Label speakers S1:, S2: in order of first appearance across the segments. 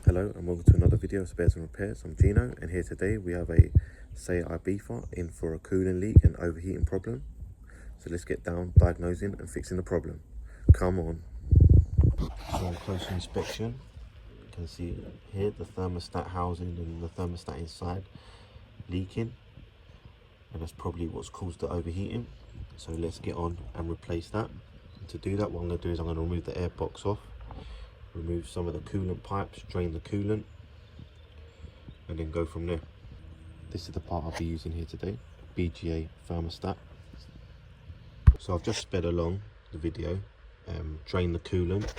S1: Hello and welcome to another video of Spares and Repairs. I'm Gino, and here today we have a Seat Ibiza in for a cooling leak and overheating problem. So let's get down diagnosing and fixing the problem. Come on. So a close inspection, you can see here the thermostat housing and the thermostat inside leaking, and that's probably what's caused the overheating. So let's get on and replace that. And to do that, what I'm going to do is I'm going to remove the air box off, remove some of the coolant pipes, drain the coolant, and then go from there. This is the part I'll be using here today, BGA thermostat. So I've just sped along the video, drained the coolant,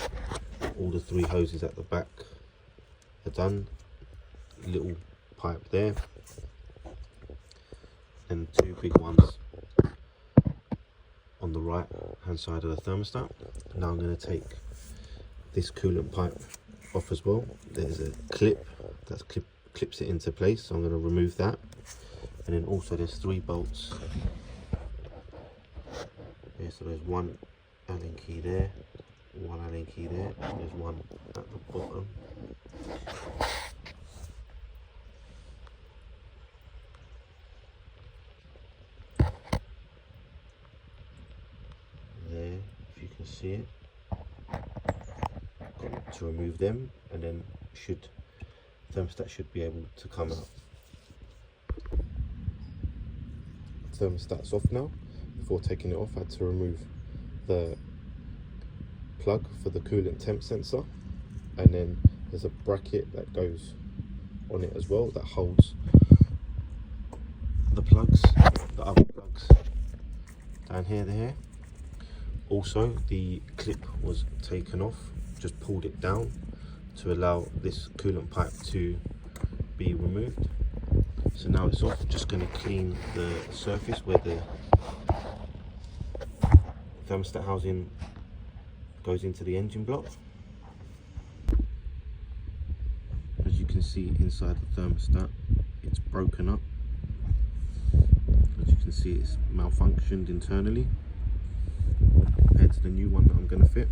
S1: all the three hoses at the back are done, little pipe there, and two big ones on the right hand side of the thermostat. Now I'm going to take this coolant pipe off as well. There's a clip that clips it into place, so I'm going to remove that. And then also there's three bolts. Yeah, so there's one Allen key there, one Allen key there, and there's one at the bottom. There, if you can see it. To remove them, and then thermostat should be able to come out. Thermostat's off now. Before taking it off, I had to remove the plug for the coolant temp sensor, and then there's a bracket that goes on it as well that holds the plugs, the other plugs down here. Also, the clip was taken off, just pulled it down to allow this coolant pipe to be removed. So now it's off. Just going to clean the surface where the thermostat housing goes into the engine block. As you can see inside the thermostat, it's broken up. As you can see, it's malfunctioned internally compared to the new one that I'm going to fit.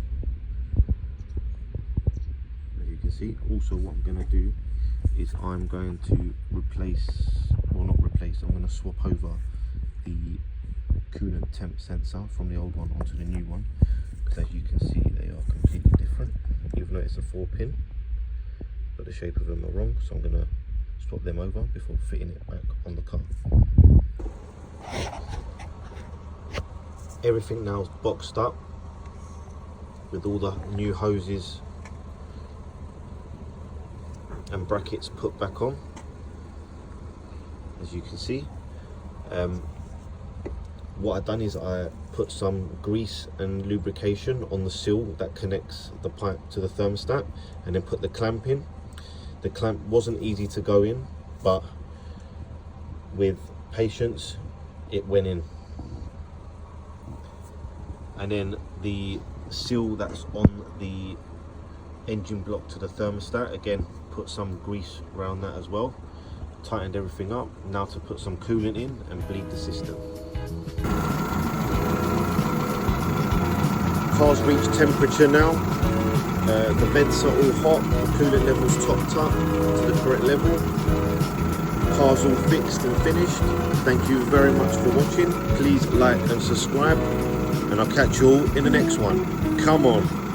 S1: See, also what I'm going to do is I'm going to I'm going to swap over the coolant temp sensor from the old one onto the new one, because as you can see they are completely different, even though it's a 4-pin, but the shape of them are wrong. So I'm going to swap them over before fitting it back on the car. Everything now is boxed up with all the new hoses and brackets put back on, as you can see. What I've done is I put some grease and lubrication on the seal that connects the pipe to the thermostat, and then put the clamp in. The clamp wasn't easy to go in, but with patience it went in. And then the seal that's on the engine block to the thermostat, again put some grease around that as well, tightened everything up. Now to put some coolant in and bleed the system. Car's reached temperature now. The vents are all hot, the coolant level's topped up to the correct level. Car's all fixed and finished. Thank you very much for watching. Please like and subscribe, and I'll catch you all in the next one. Come on.